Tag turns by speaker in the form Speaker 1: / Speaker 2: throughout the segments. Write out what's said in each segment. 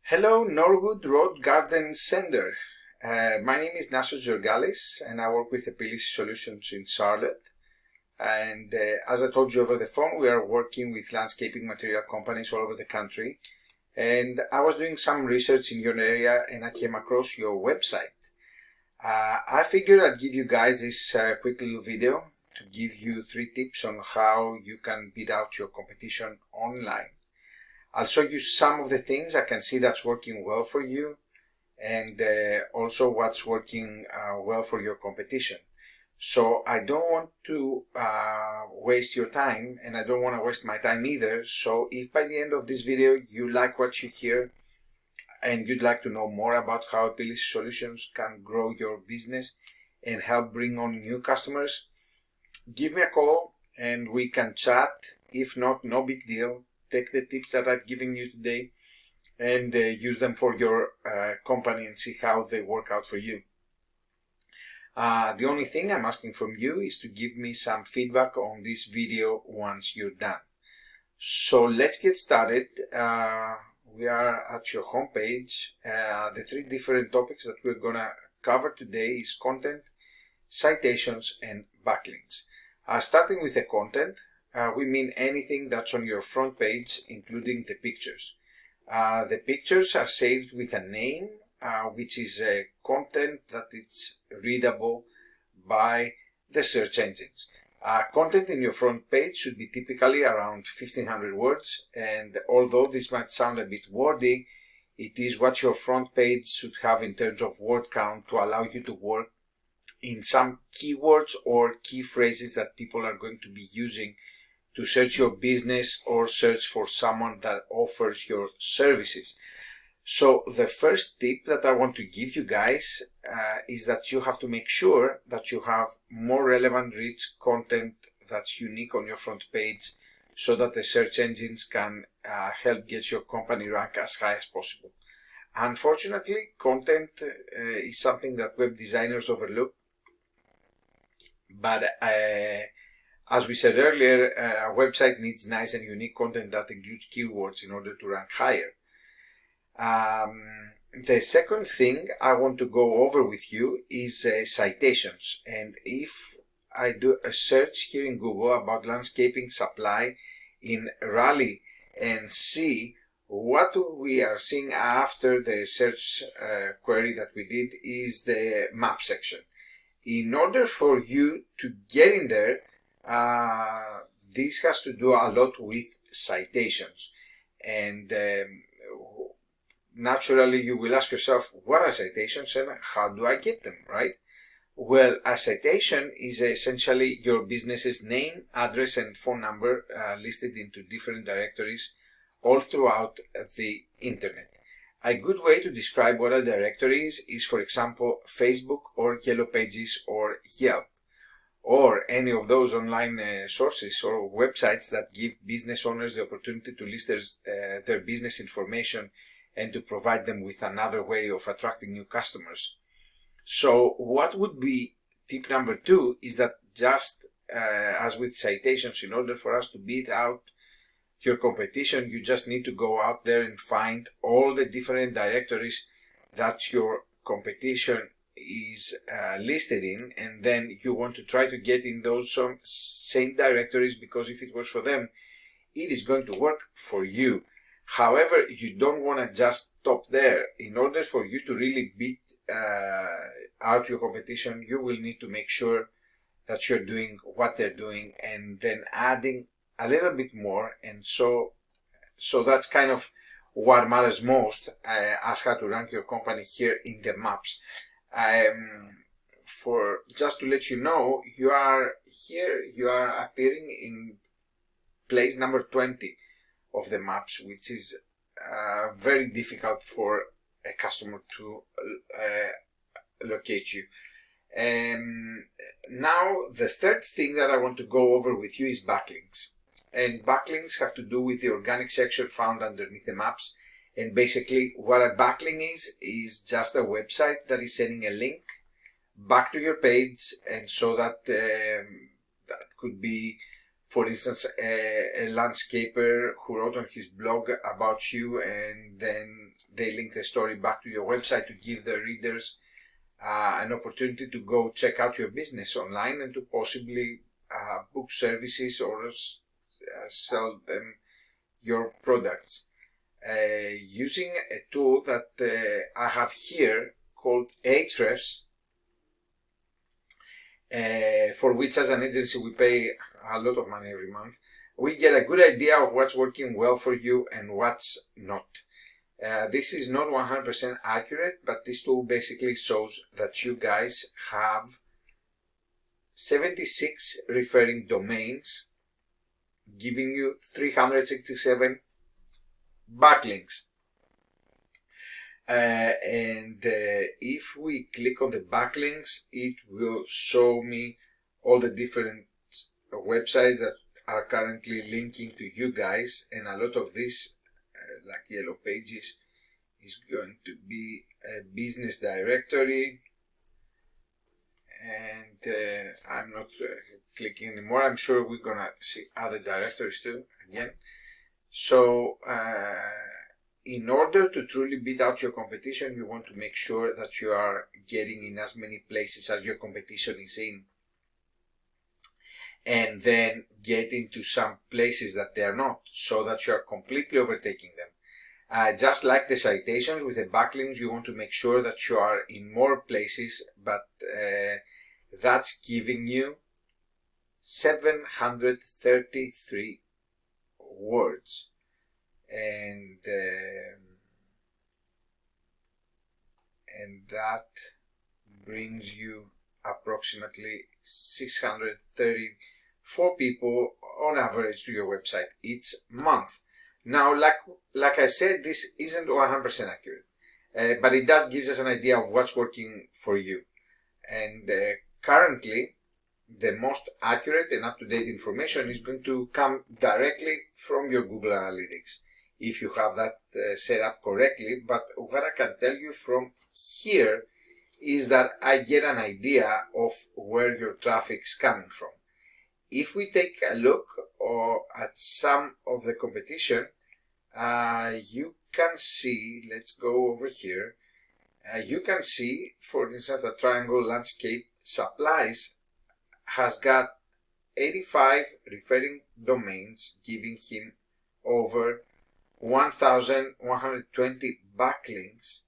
Speaker 1: Hello, Norwood Road Garden Center. My name is Nasos Georgalis and I work with Epilysis Solutions in Charlotte. And as I told you over the phone, we are working with landscaping material companies all over the country. And I was doing some research in your area and I came across your website. I figured I'd give you guys this quick little video to give you 3 tips on how you can beat out your competition online. I'll show you some of the things I can see that's working well for you and also what's working well for your competition. So I don't want to waste your time, and I don't want to waste my time either. So if by the end of this video you like what you hear and you'd like to know more about how Epilysis Solutions can grow your business and help bring on new customers, give me a call and we can chat. If not, no big deal. Take the tips that I've given you today and use them for your company and see how they work out for you. The only thing I'm asking from you is to give me some feedback on this video once you're done. So let's get started. We are at your homepage. The 3 different topics that we're gonna cover today is content, citations, and backlinks. Starting with the content, we mean anything that's on your front page, including the pictures. The pictures are saved with a name, which is content that it's readable by the search engines. Content in your front page should be typically around 1500 words, and although this might sound a bit wordy, it is what your front page should have in terms of word count to allow you to work in some keywords or key phrases that people are going to be using to search your business or search for someone that offers your services. So the first tip that I want to give you guys is that you have to make sure that you have more relevant, rich content that's unique on your front page so that the search engines can help get your company ranked as high as possible. Unfortunately, content is something that web designers overlook, but as we said earlier, a website needs nice and unique content that includes keywords in order to rank higher. The second thing I want to go over with you is citations. And if I do a search here in Google about landscaping supply in Raleigh and see what we are seeing after the search query that we did is the map section. In order for you to get in there, this has to do a lot with citations, and naturally you will ask yourself, what are citations and how do I get them, right? Well, a citation is essentially your business's name, address, and phone number listed into different directories all throughout the internet. A good way to describe what a directory is, for example, Facebook or Yellow Pages or Yelp, or any of those online sources or websites that give business owners the opportunity to list their business information and to provide them with another way of attracting new customers. So what would be tip number 2 is that just as with citations, in order for us to beat out your competition, you just need to go out there and find all the different directories that your competition is listed in, and then you want to try to get in those same directories, because if it works for them, it is going to work for you. However, you don't want to just stop there. In order for you to really beat out your competition, you will need to make sure that you're doing what they're doing and then adding a little bit more. And so that's kind of what matters most as how to rank your company here in the maps. For just to let you know, you are appearing in place number 20 of the maps, which is very difficult for a customer to locate you. Now the third thing that I want to go over with you is backlinks. And backlinks have to do with the organic section found underneath the maps. And basically what a backlink is just a website that is sending a link back to your page, and so that that could be, for instance, a landscaper who wrote on his blog about you, and then they link the story back to your website to give the readers an opportunity to go check out your business online and to possibly book services or sell them your products. Using a tool that I have here called Ahrefs, for which as an agency we pay a lot of money every month, we get a good idea of what's working well for you and what's not. This is not 100% accurate, but this tool basically shows that you guys have 76 referring domains, giving you 367 backlinks. And if we click on the backlinks, it will show me all the different websites that are currently linking to you guys, and a lot of this, like Yellow Pages, is going to be a business directory, and I'm not clicking anymore. I'm sure we're gonna see other directories too again. So in order to truly beat out your competition, you want to make sure that you are getting in as many places as your competition is in, and then get into some places that they are not, so that you are completely overtaking them. Just like the citations with the backlinks, you want to make sure that you are in more places, but that's giving you 733 words. And that brings you approximately 634 people on average to your website each month. Now, like I said, this isn't 100% accurate, but it does give us an idea of what's working for you. And currently, the most accurate and up-to-date information is going to come directly from your Google Analytics, if you have that set up correctly. But what I can tell you from here is that I get an idea of where your traffic is coming from. If we take a look at some of the competition, you can see, let's go over here, you can see, for instance, that Triangle Landscape Supplies has got 85 referring domains, giving him over 1,120 backlinks,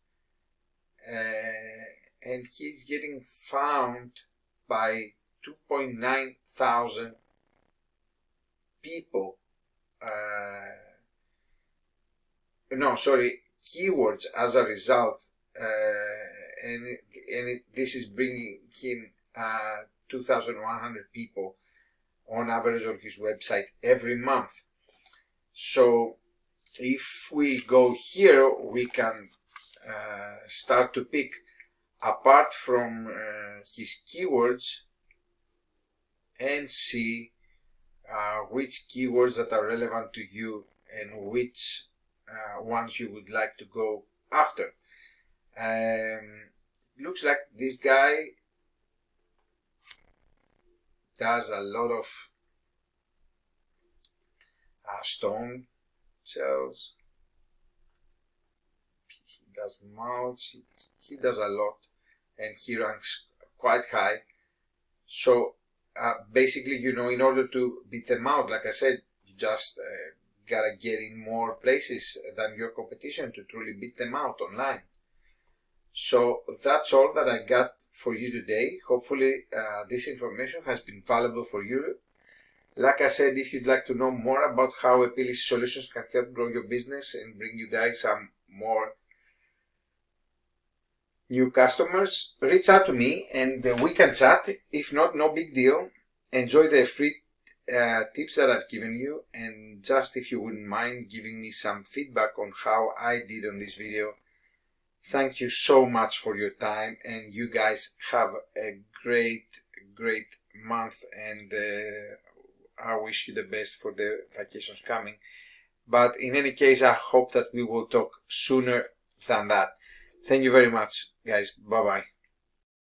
Speaker 1: and he's getting found by 2.9 thousand people. Keywords as a result, this is bringing him 2,100 people on average on his website every month. So if we go here, we can start to pick, apart from his keywords, and see which keywords that are relevant to you and which ones you would like to go after. Looks like this guy does a lot of stone shells. He does mounts. He does a lot, and he ranks quite high. So basically, in order to beat them out, like I said, you just gotta get in more places than your competition to truly beat them out online. So that's all that I got for you today. Hopefully this information has been valuable for you. Like I said, if you'd like to know more about how Epilysis Solutions can help grow your business and bring you guys some more new customers, reach out to me and we can chat. If not, no big deal. Enjoy the free tips that I've given you, and just if you wouldn't mind giving me some feedback on how I did on this video. Thank you so much for your time, and you guys have a great month, and I wish you the best for the vacations coming. But in any case, I hope that we will talk sooner than that. Thank you very much, guys. Bye-bye.